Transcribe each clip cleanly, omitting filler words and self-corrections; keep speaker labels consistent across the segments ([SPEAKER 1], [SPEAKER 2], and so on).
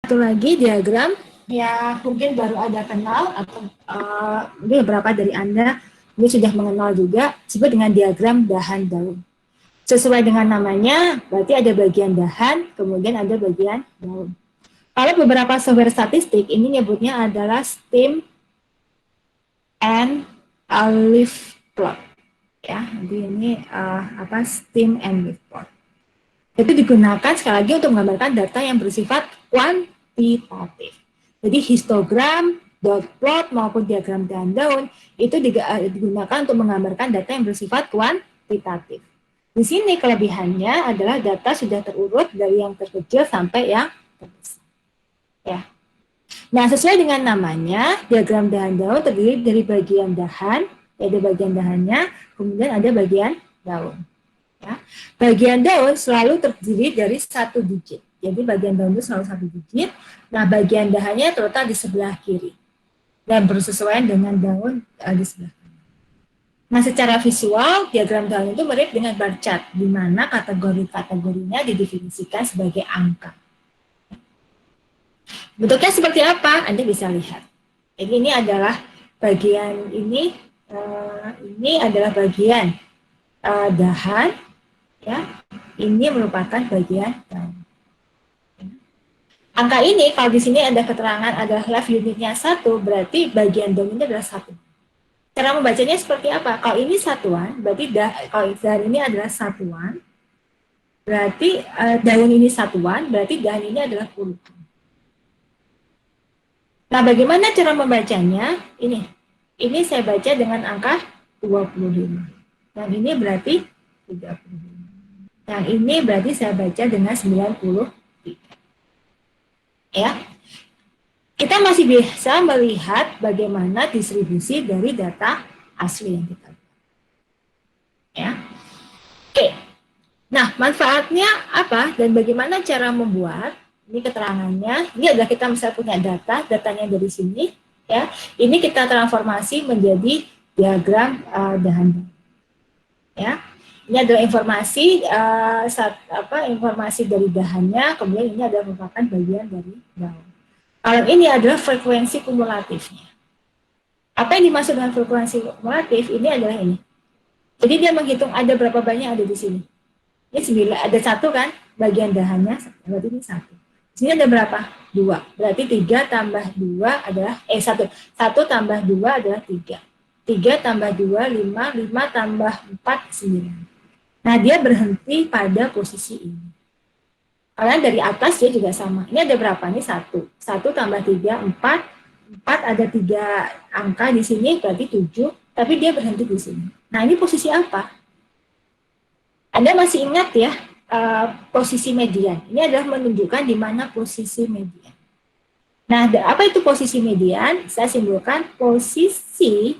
[SPEAKER 1] Satu lagi diagram ya mungkin baru ada kenal atau mungkin beberapa dari Anda ini sudah mengenal juga, disebut dengan diagram dahan daun. Sesuai dengan namanya, berarti ada bagian dahan, kemudian ada bagian daun. Kalau beberapa software statistik, ini nyebutnya adalah stem and leaf plot. Ya, jadi ini stem and leaf plot. Itu digunakan sekali lagi untuk menggambarkan data yang bersifat kuantitatif. Jadi histogram, dot plot maupun diagram dahan daun itu digunakan untuk menggambarkan data yang bersifat kuantitatif. Di sini kelebihannya adalah data sudah terurut dari yang terkecil sampai yang terbesar. Ya. Nah, sesuai dengan namanya, diagram dahan daun terdiri dari bagian dahan, ada bagian dahannya, kemudian ada bagian daun. Ya. Bagian daun selalu terdiri dari satu digit. Jadi bagian daun itu selalu satu digit. Nah, bagian dahannya terletak di sebelah kiri dan bersesuaian dengan daun di sebelah kanan. Nah, secara visual, diagram daun itu mirip dengan bar chart, di mana kategori-kategorinya didefinisikan sebagai angka. Bentuknya seperti apa? Anda bisa lihat. Jadi ini adalah bagian ini adalah bagian dahan, ya. Ini merupakan bagian daun. Angka ini kalau di sini ada keterangan adalah live unitnya 1, berarti bagian daun ini adalah 1. Cara membacanya seperti apa? Kalau ini satuan, berarti kalau dahan ini adalah satuan, berarti daun ini satuan, berarti dahan ini adalah puluhan. Nah, bagaimana cara membacanya? Ini saya baca dengan angka 25. Dan ini berarti 35. Yang ini berarti saya baca dengan 93. Ya. Kita masih bisa melihat bagaimana distribusi dari data asli yang kita buat. Ya. Oke. Nah, manfaatnya apa dan bagaimana cara membuat? Ini keterangannya. Ini adalah kita misalnya punya datanya dari sini, ya. Ini kita transformasi menjadi diagram dahan. Ya. Ini adalah informasi informasi dari dahannya, kemudian ini adalah merupakan bagian dari daun. Kalau ini adalah frekuensi kumulatifnya. Apa yang dimaksud dengan frekuensi kumulatif? Ini adalah ini. Jadi dia menghitung ada berapa banyak ada di sini. Ini 9, ada 1 kan, bagian dahannya, berarti ini 1. Di sini ada berapa? 2. Berarti 3 tambah 2 adalah, 1 tambah 2 adalah 3. 3 tambah 2, 5, 5 tambah 4, 9. Nah, dia berhenti pada posisi ini. Karena dari atas dia juga sama. Ini ada berapa? Ini 1. 1 tambah 3, 4. 4 ada 3 angka di sini, berarti 7. Tapi dia berhenti di sini. Nah, ini posisi apa? Anda masih ingat ya, posisi median. Ini adalah menunjukkan di mana posisi median. Nah, apa itu posisi median? Saya simpulkan posisi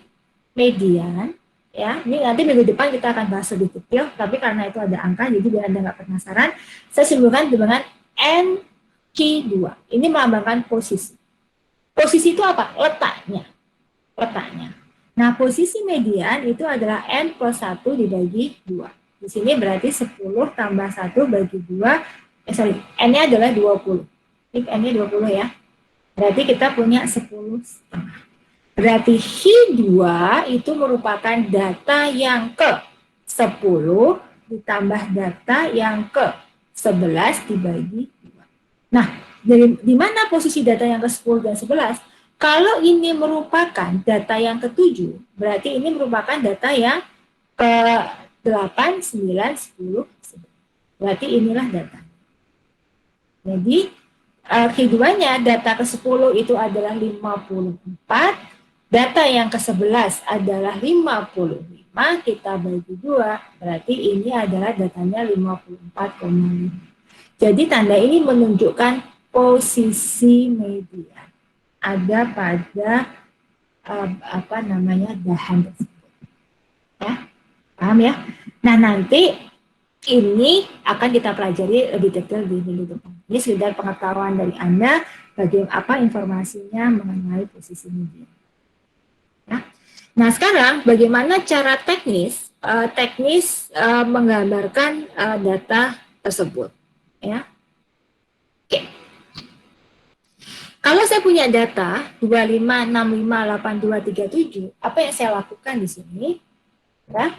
[SPEAKER 1] median. Ya, ini nanti minggu depan kita akan bahas lebih detail, tapi karena itu ada angka, jadi biar Anda nggak penasaran, saya simpulkan dengan NQ2. Ini melambangkan posisi. Posisi itu apa? Letaknya. Nah, posisi median itu adalah N plus 1 dibagi 2. Di sini berarti 10 tambah 1 bagi 2, N-nya adalah 20. Ini N-nya 20 ya. Berarti kita punya 10 setengah. Berarti Hi2 itu merupakan data yang ke-10 ditambah data yang ke-11 dibagi 2. Nah, di mana posisi data yang ke-10 dan 11? Kalau ini merupakan data yang ke-7, berarti ini merupakan data yang ke-8, 9, 10, 11. Berarti inilah data. Jadi, Hi2-nya data ke-10 itu adalah 54, data yang ke-11 adalah 55, kita bagi 2, berarti ini adalah datanya 54,5. Jadi tanda ini menunjukkan posisi median ada pada dahan tersebut. Ya, paham ya? Nah, nanti ini akan kita pelajari lebih detail di minggu depan. Ini sekedar pengetahuan dari Anda bagaimana apa informasinya mengenai posisi median. Ya. Nah, sekarang bagaimana cara teknis menggambarkan data tersebut, ya? Oke. saya punya data 25658237, apa yang saya lakukan di sini? Ya.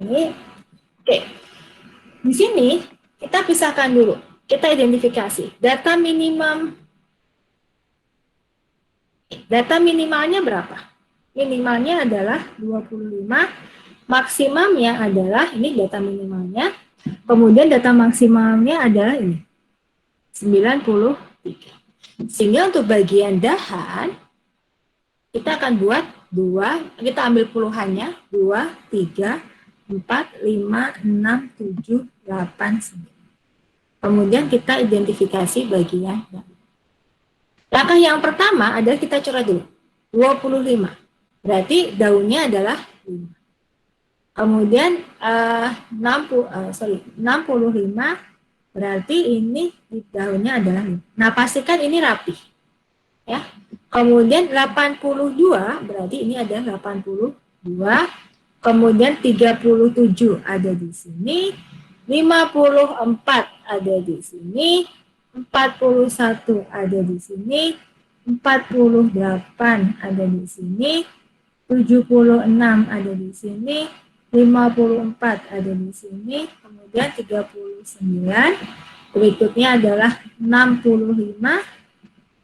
[SPEAKER 1] Ini, oke. Di sini kita pisahkan dulu. Kita identifikasi data minimum. Data minimalnya berapa? Minimalnya adalah 25, maksimumnya adalah ini data minimalnya. Kemudian data maksimalnya adalah ini 93. Sehingga untuk bagian dahan kita akan buat 2, kita ambil puluhannya 2, 3, 4, 5, 6, 7, 8, 9. Kemudian kita identifikasi bagian dahan. Langkah yang pertama adalah kita coret dulu 25. Berarti daunnya adalah 5. Kemudian 65 berarti ini daunnya adalah 5. Nah, pastikan ini rapi. Ya. Kemudian 82 berarti ini adalah 82. Kemudian 37 ada di sini, 54 ada di sini, 41 ada di sini, 48 ada di sini, 76 ada di sini, 54 ada di sini, kemudian 39, berikutnya adalah 65,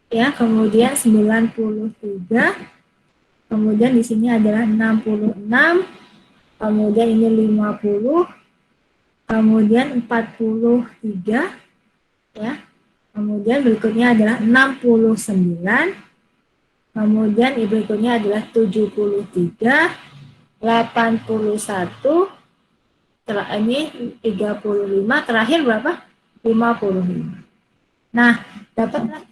[SPEAKER 1] ya, kemudian 93, kemudian di sini adalah 66, kemudian ini 50, kemudian 43, ya, kemudian berikutnya adalah 69, kemudian berikutnya adalah 73, 81, ini 35, terakhir berapa? 55. Nah, dapatlah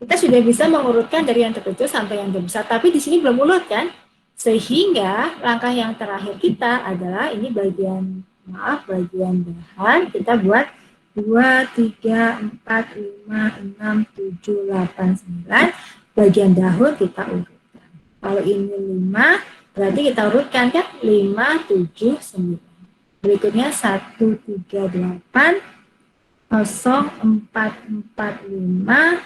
[SPEAKER 1] kita sudah bisa mengurutkan dari yang terkecil sampai yang terbesar, tapi di sini belum urut kan? Sehingga langkah yang terakhir kita adalah ini bagian dahan, kita buat 2, 3, 4, 5, 6, 7, 8, 9, bagian daun kita urutkan. Kalau ini 5, berarti kita urutkan kan 5, 7, 9. Berikutnya 1, 3, 8, 0, 4, 4, 5,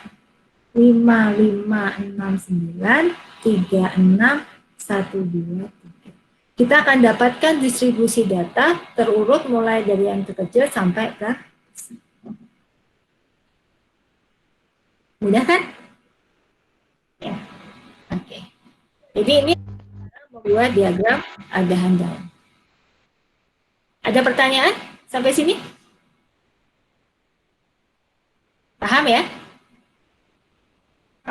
[SPEAKER 1] 5, 5, 6, 9, 3, 6, 1, 2, 3. Kita akan dapatkan distribusi data terurut mulai dari yang terkecil sampai ke mudah kan? Ya. Oke. Jadi ini membuat diagram dahan daun. Ada pertanyaan sampai sini? Paham ya?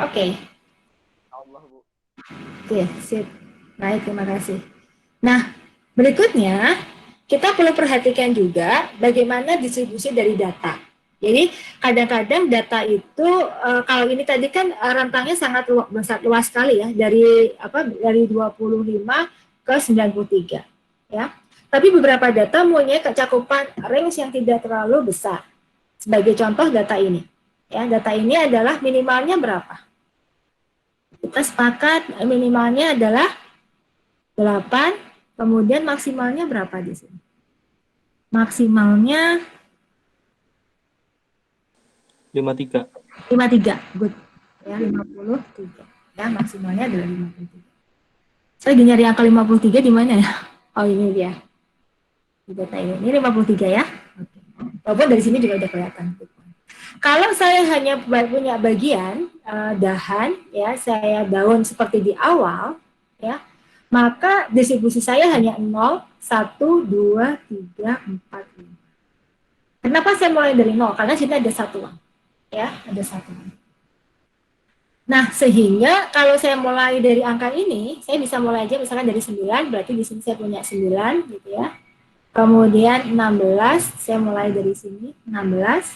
[SPEAKER 1] Oke. Oke, sip. Baik, terima kasih. Nah, berikutnya kita perlu perhatikan juga bagaimana distribusi dari data. Jadi kadang-kadang data itu kalau ini tadi kan rentangnya sangat luas sekali ya, dari 25 ke 93 ya. Tapi beberapa data punya kecakupan range yang tidak terlalu besar. Sebagai contoh data ini. Ya, data ini adalah minimalnya berapa? Kita sepakat minimalnya adalah 8, kemudian maksimalnya berapa di sini? Maksimalnya
[SPEAKER 2] 53.
[SPEAKER 1] 53, good. Ya, 53. Ya, maksimalnya adalah 53. Saya lagi nyari angka 53 di mana ya? Oh, ini dia. Di data ini 53 ya. Oke. Walaupun dari sini juga udah kelihatan. Kalau saya hanya punya bagian dahan, ya, saya daun seperti di awal, ya, maka distribusi saya hanya 0, 1, 2, 3, 4, 5. Kenapa saya mulai dari 0? Karena sini ada satuan. Ya, ada satuan. Nah, sehingga kalau saya mulai dari angka ini, saya bisa mulai aja misalkan dari 9, berarti di sini saya punya 9, gitu ya. Kemudian 16, saya mulai dari sini, 16.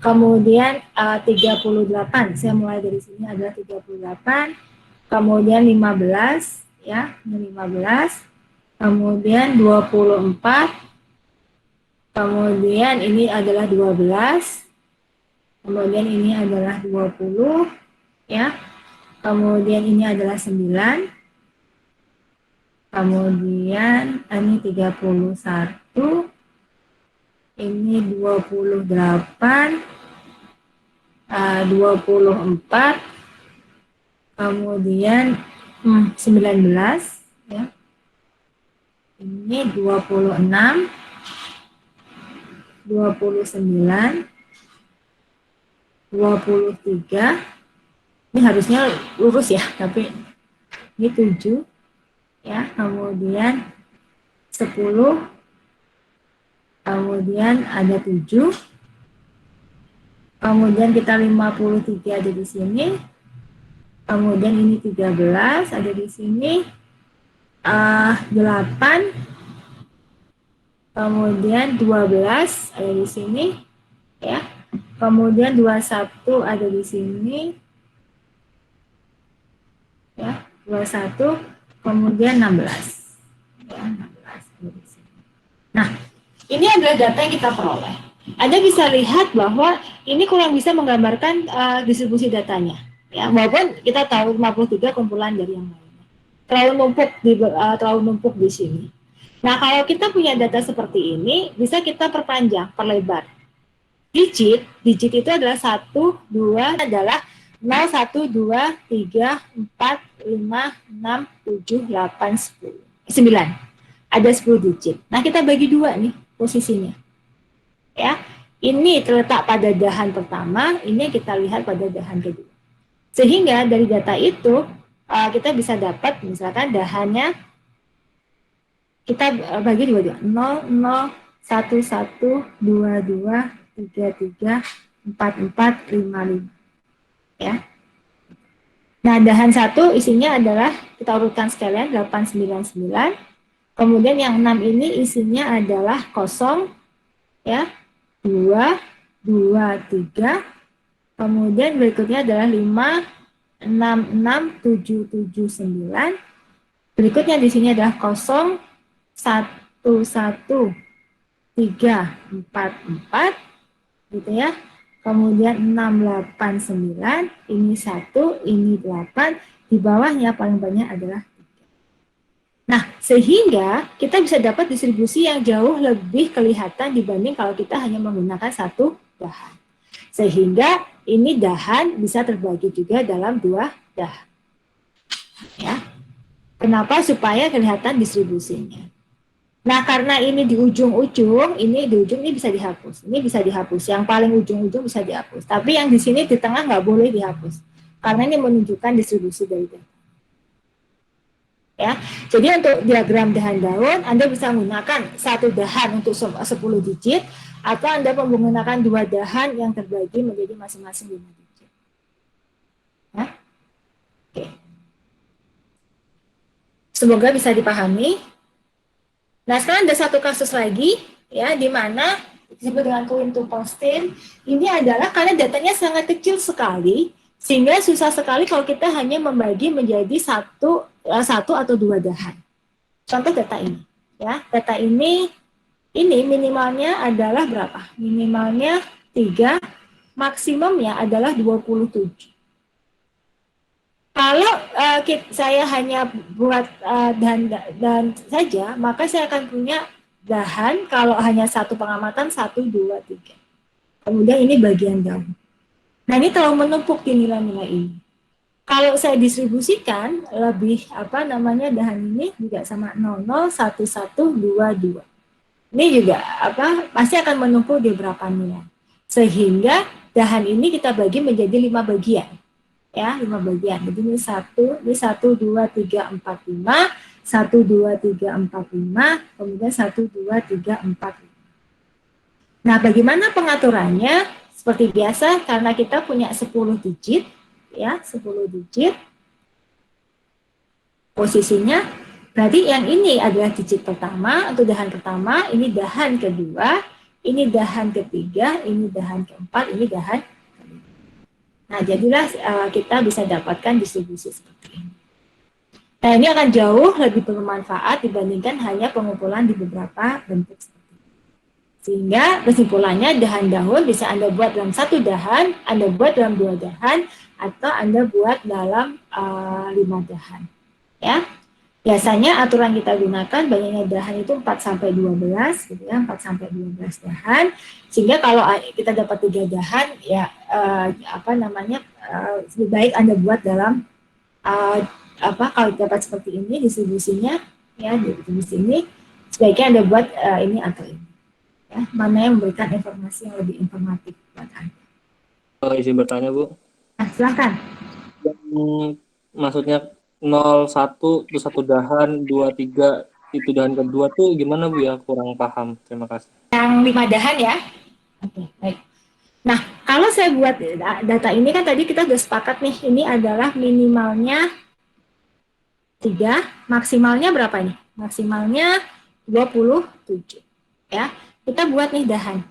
[SPEAKER 1] Kemudian 38, saya mulai dari sini adalah 38. Kemudian 15, ya, ini 15. Kemudian 24. Kemudian ini adalah 12. Kemudian ini adalah 20, ya. Kemudian ini adalah 9. Kemudian ini 31. Ini 28. 24, kemudian 19, ya. Ini 26, 29, 23. Ini harusnya lurus ya, tapi ini 7, ya. Kemudian 10, kemudian ada 7, kemudian kita 53 ada di sini, kemudian ini 13 ada di sini, 8, kemudian 12 ada di sini, ya. Kemudian 21 ada di sini, ya, 21, kemudian 16, ya, 16 ada di sini. Nah, ini adalah data yang kita peroleh. Anda bisa lihat bahwa ini kurang bisa menggambarkan distribusi datanya, ya, walaupun kita tahu 53 kumpulan dari yang lainnya. Terlalu numpuk di sini. Nah, kalau kita punya data seperti ini, bisa kita perpanjang, perlebar. Digit itu adalah 1, 2, adalah 0, 1, 2, 3, 4, 5, 6, 7, 8, 10, 9. Ada 10 digit. Nah, kita bagi 2 nih posisinya. Ya, ini terletak pada dahan pertama, ini kita lihat pada dahan kedua. Sehingga dari data itu, kita bisa dapat misalkan dahannya, kita bagi 2, 0, 0, 1, 1, 2, 2, 3, 3, 4, 4, 5, 5. Ya. Nah, dahan 1 isinya adalah, kita urutkan sekalian, 8, 9, 9. Kemudian yang 6 ini isinya adalah 0, ya, 2, 2, 3. Kemudian berikutnya adalah 5, 6, 6, 7, 7, 9. Berikutnya di sini adalah 0, 1, 1, 3, 4, 4. Gitu ya. Kemudian 6, 8, 9, ini 1, ini 8, di bawahnya paling banyak adalah 3. Nah, sehingga kita bisa dapat distribusi yang jauh lebih kelihatan dibanding kalau kita hanya menggunakan satu dahan. Sehingga ini dahan bisa terbagi juga dalam 2 dahan. Ya. Kenapa? Supaya kelihatan distribusinya. Nah, karena ini di ujung-ujung, ini bisa dihapus. Ini bisa dihapus. Yang paling ujung-ujung bisa dihapus. Tapi yang di sini di tengah nggak boleh dihapus. Karena ini menunjukkan distribusi dari data. Ya, jadi untuk diagram dahan daun, Anda bisa menggunakan satu dahan untuk 10 digit, atau Anda menggunakan 2 dahan yang terbagi menjadi masing-masing 5 digit. Ya. Oke. Semoga bisa dipahami. Nah, sekarang ada satu kasus lagi, ya, di mana disebut dengan Cohen-Tupolstein. Ini adalah karena datanya sangat kecil sekali, sehingga susah sekali kalau kita hanya membagi menjadi satu atau 2 dahan. Contoh data ini, ya, data ini minimalnya adalah berapa? Minimalnya 3, maksimumnya adalah 27. Kalau saya hanya buat dahan saja, maka saya akan punya dahan kalau hanya satu pengamatan 1, 2, 3. Kemudian ini bagian daun. Nah, ini terlalu menumpuk di nilai-nilai ini. Kalau saya distribusikan lebih dahan ini juga sama 0, 0, 1, 1, 2, 2. Ini juga pasti akan menumpuk di beberapa nilai. Sehingga dahan ini kita bagi menjadi 5 bagian. Ya, 5 bagian. Jadi ini 1, 2, 3, 4, 5, 1, 2, 3, 4, 5, kemudian 1, 2, 3, 4, 5. Nah, bagaimana pengaturannya? Seperti biasa, karena kita punya 10 digit, ya, 10 digit, posisinya, berarti yang ini adalah digit pertama, atau dahan pertama, ini dahan kedua, ini dahan ketiga, ini dahan keempat, ini dahan. Nah, jadilah kita bisa dapatkan distribusi seperti ini. Nah, ini akan jauh lebih bermanfaat dibandingkan hanya pengumpulan di beberapa bentuk seperti ini. Sehingga kesimpulannya dahan daun bisa Anda buat dalam 1 dahan, Anda buat dalam 2 dahan, atau Anda buat dalam 5 dahan. Ya. Biasanya aturan kita gunakan banyaknya dahan itu 4 sampai 12 gitu ya, 4 sampai 12 dahan. Sehingga kalau kita dapat 3 dahan ya lebih baik Anda buat dalam kalau dapat seperti ini distribusinya ya, distribusi ini sebaiknya Anda buat ini atau ini. Ya, mana yang memberikan informasi yang lebih informatif buat Anda.
[SPEAKER 2] Izin bertanya, Bu.
[SPEAKER 1] Nah, silakan.
[SPEAKER 2] Maksudnya 01 terus 1 dahan, 23 itu dahan kedua tuh gimana, Bu ya? Kurang paham. Terima kasih.
[SPEAKER 1] Yang 5 dahan ya. Oke, baik. Nah, kalau saya buat data ini kan tadi kita sudah sepakat nih, ini adalah minimalnya 3, maksimalnya berapa nih? Maksimalnya 27. Ya. Kita buat nih dahan.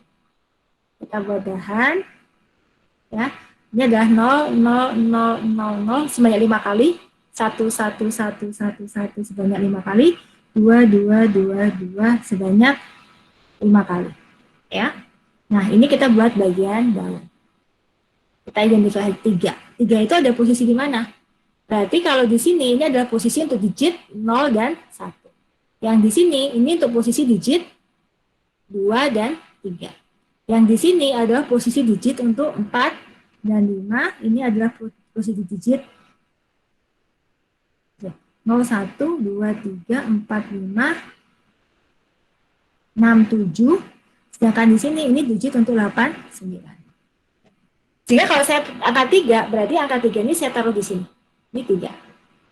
[SPEAKER 1] Kita buat dahan. Ya. Ini adalah 0, 0, 0, 0, 0 sebanyak 5 kali. 1, 1, 1, 1, 1 sebanyak 5 kali. 2, 2, 2, 2 sebanyak 5 kali. Ya. Nah, ini kita buat bagian bawah. Kita identifikasi 3. 3 itu ada posisi di mana? Berarti kalau di sini ini adalah posisi untuk digit 0 dan 1. Yang di sini ini untuk posisi digit 2 dan 3. Yang di sini adalah posisi digit untuk 4 dan 5. Ini adalah posisi digit 0, 1, 2, 3, 4, 5, 6, 7. Sedangkan di sini ini digit untuk 8, 9. Sehingga kalau saya angka 3, berarti angka 3 ini saya taruh di sini. Ini 3.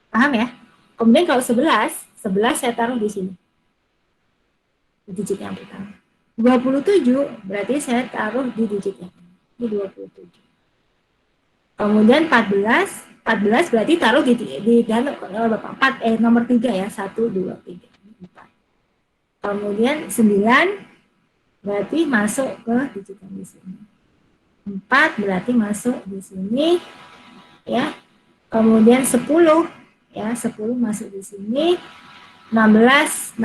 [SPEAKER 1] Paham ya? Kemudian kalau 11 saya taruh di sini. Di digit yang pertama. 27 berarti saya taruh di digit yang ini. Ini 27. Kemudian 14 berarti taruh di nomor 3 ya. 1, 2, 3, 4. Kemudian 9 berarti masuk ke digit yang di sini. 4 berarti masuk di sini ya. Kemudian 10 ya, 10 masuk di sini. 16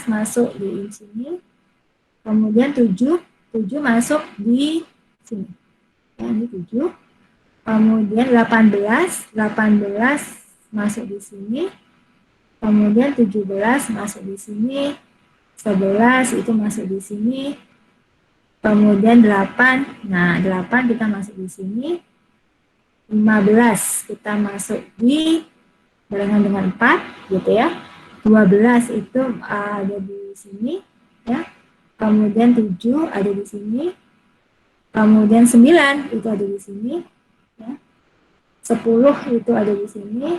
[SPEAKER 1] masuk di sini. Kemudian 7 masuk di sini. Ya, ini 7. Kemudian 18 masuk di sini. Kemudian 17 masuk di sini. 11 itu masuk di sini. Kemudian 8. Nah, 8 kita masuk di sini. 15 kita masuk di barengan dengan 4 gitu ya. 12 itu ada di sini ya. Kemudian 7 ada di sini. Kemudian 9 itu ada di sini ya. 10 itu ada di sini.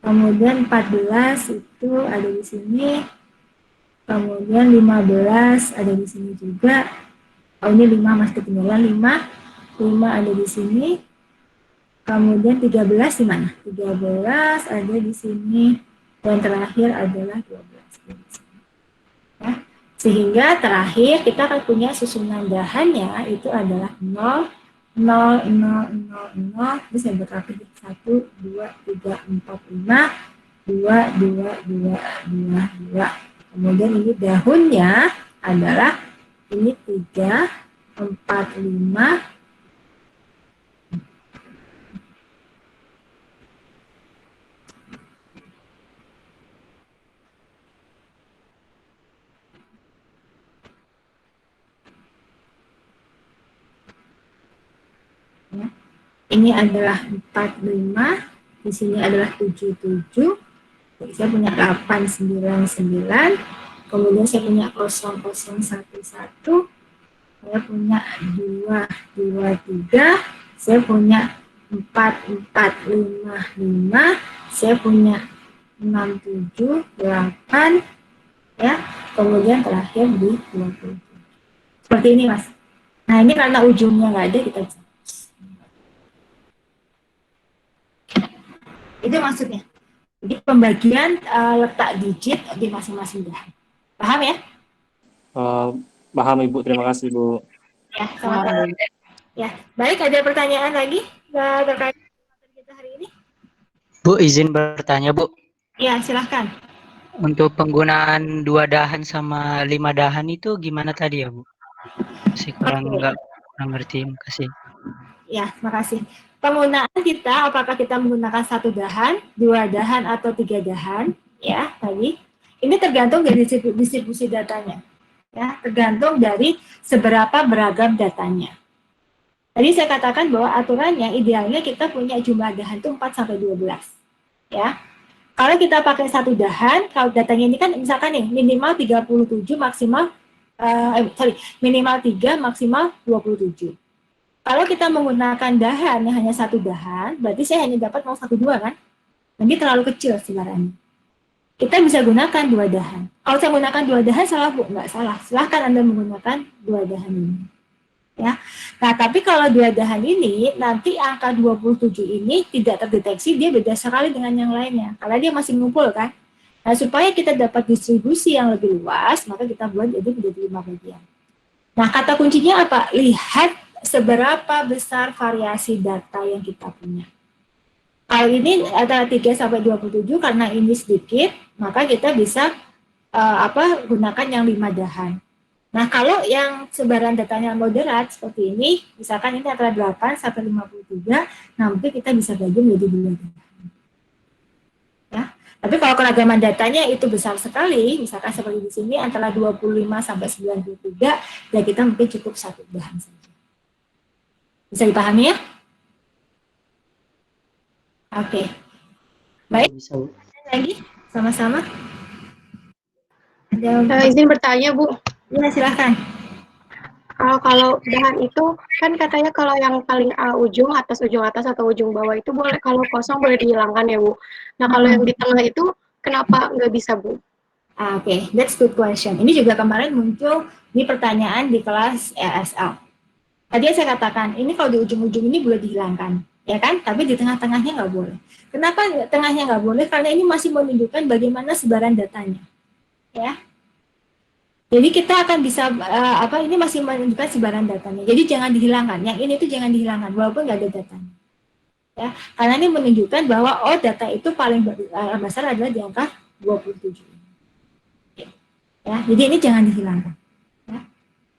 [SPEAKER 1] Kemudian 14 itu ada di sini. Kemudian 15 ada di sini juga. Oh, ini 5 masih ketinggalan 5 ada di sini. Kemudian 13 di mana? 13 ada di sini. Dan terakhir adalah 12 di sini. Ya. Sehingga terakhir kita akan punya susunan dahannya itu adalah 0, 0, 0, 0, 0. Ini saya buat rapi. 1, 2, 3, 4, 5. 2, 2, 2, 2, 2. Kemudian ini daunnya adalah ini 3, 4, 5. Ya. Ini adalah 45, di sini adalah 77. Jadi saya punya 899, kemudian saya punya 0011, saya punya 223, saya punya 4455, saya punya 678 ya. Kemudian terakhir di 27. Seperti ini, Mas. Nah, ini karena ujungnya nggak ada, kita bisa. Itu maksudnya. Jadi pembagian letak digit di masing-masing dahan. Paham ya?
[SPEAKER 2] Paham, Ibu. Terima kasih, Bu.
[SPEAKER 1] Ya, sama-sama. Ya, baik. Ada pertanyaan lagi terkait materi kita hari ini?
[SPEAKER 3] Bu, izin bertanya, Bu.
[SPEAKER 1] Ya, silahkan.
[SPEAKER 3] Untuk penggunaan 2 dahan sama 5 dahan itu gimana tadi ya, Bu? Saya kurang ngerti. Makasih.
[SPEAKER 1] Ya, makasih. Penggunaan kita, apakah kita menggunakan 1 dahan, 2 dahan, atau 3 dahan, ya, tadi. Ini tergantung dari distribusi datanya. Ya, tergantung dari seberapa beragam datanya. Tadi saya katakan bahwa aturannya idealnya kita punya jumlah dahan itu 4 sampai 12. Ya. Kalau kita pakai 1 dahan, kalau datanya ini kan misalkan nih minimal 37 maksimal minimal 3 maksimal 27. Kalau kita menggunakan dahan yang hanya 1 dahan, berarti saya hanya dapat 0,12 kan? Nanti terlalu kecil sebarannya. Kita bisa gunakan 2 dahan. Kalau saya menggunakan 2 dahan salah Bu? Enggak salah. Silahkan Anda menggunakan 2 dahan ini. Ya. Nah, tapi kalau 2 dahan ini, nanti angka 27 ini tidak terdeteksi, dia beda sekali dengan yang lainnya. Karena dia masih ngumpul kan? Nah, supaya kita dapat distribusi yang lebih luas, maka kita buat jadi menjadi 5 bagian. Nah, kata kuncinya apa? Lihat seberapa besar variasi data yang kita punya. Kalau ini antara 3 sampai 27 karena ini sedikit, maka kita bisa gunakan yang 5 dahan. Nah, kalau yang sebaran datanya moderat seperti ini, misalkan ini antara 8 sampai 53, nah mungkin kita bisa bagi menjadi 2 dahan. Ya. Tapi kalau keragaman datanya itu besar sekali, misalkan seperti di sini antara 25 sampai 93, ya kita mungkin cukup 1 dahan saja. Bisa dipahami ya? Oke. Baik.
[SPEAKER 3] Bisa, Bu.
[SPEAKER 1] Lagi sama-sama.
[SPEAKER 4] Izin bertanya, Bu.
[SPEAKER 1] Ya, silahkan.
[SPEAKER 4] Kalau dahan itu kan katanya kalau yang paling ujung atas atau ujung bawah itu boleh, kalau kosong boleh dihilangkan ya, Bu. Nah, kalau yang di tengah itu kenapa nggak bisa, Bu?
[SPEAKER 1] Oke, that's good question. Ini juga kemarin muncul di pertanyaan di kelas ESL. Tadi saya katakan, ini kalau di ujung-ujung ini boleh dihilangkan, ya kan? Tapi di tengah-tengahnya nggak boleh. Kenapa tengahnya nggak boleh? Karena ini masih menunjukkan bagaimana sebaran datanya, ya. Jadi kita akan bisa ini masih menunjukkan sebaran datanya. Jadi jangan dihilangkan. Yang ini tuh jangan dihilangkan walaupun nggak ada datanya. Ya, karena ini menunjukkan bahwa data itu paling besar adalah di angka 27. Ya, jadi ini jangan dihilangkan. Ya.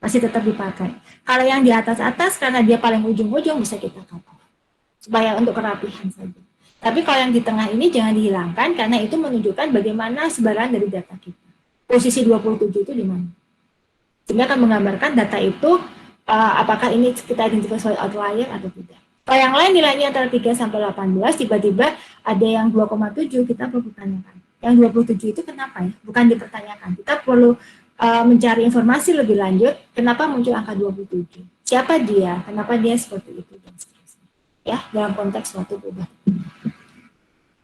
[SPEAKER 1] Masih tetap dipakai. Kalau yang di atas-atas karena dia paling ujung-ujung bisa kita cover. Supaya untuk kerapihan saja. Tapi kalau yang di tengah ini jangan dihilangkan karena itu menunjukkan bagaimana sebaran dari data kita. Posisi 27 itu di mana? Sehingga akan menggambarkan data itu apakah ini kita identifikasi sebagai outlier atau tidak. Kalau yang lain nilainya antara 3 sampai 18, tiba-tiba ada yang 2,7, kita perlu pertanyakan. Yang 27 itu kenapa ya? Bukan dipertanyakan. Kita perlu mencari informasi lebih lanjut, kenapa muncul angka 27? Siapa dia? Kenapa dia seperti itu? Dan seterusnya. Ya, dalam konteks suatu perubahan.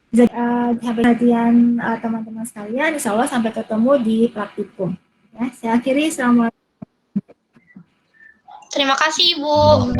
[SPEAKER 1] Jadi, perhatian teman-teman sekalian, insya Allah sampai ketemu di praktikum. Ya, saya akhiri, assalamualaikum.
[SPEAKER 4] Terima kasih, Bu.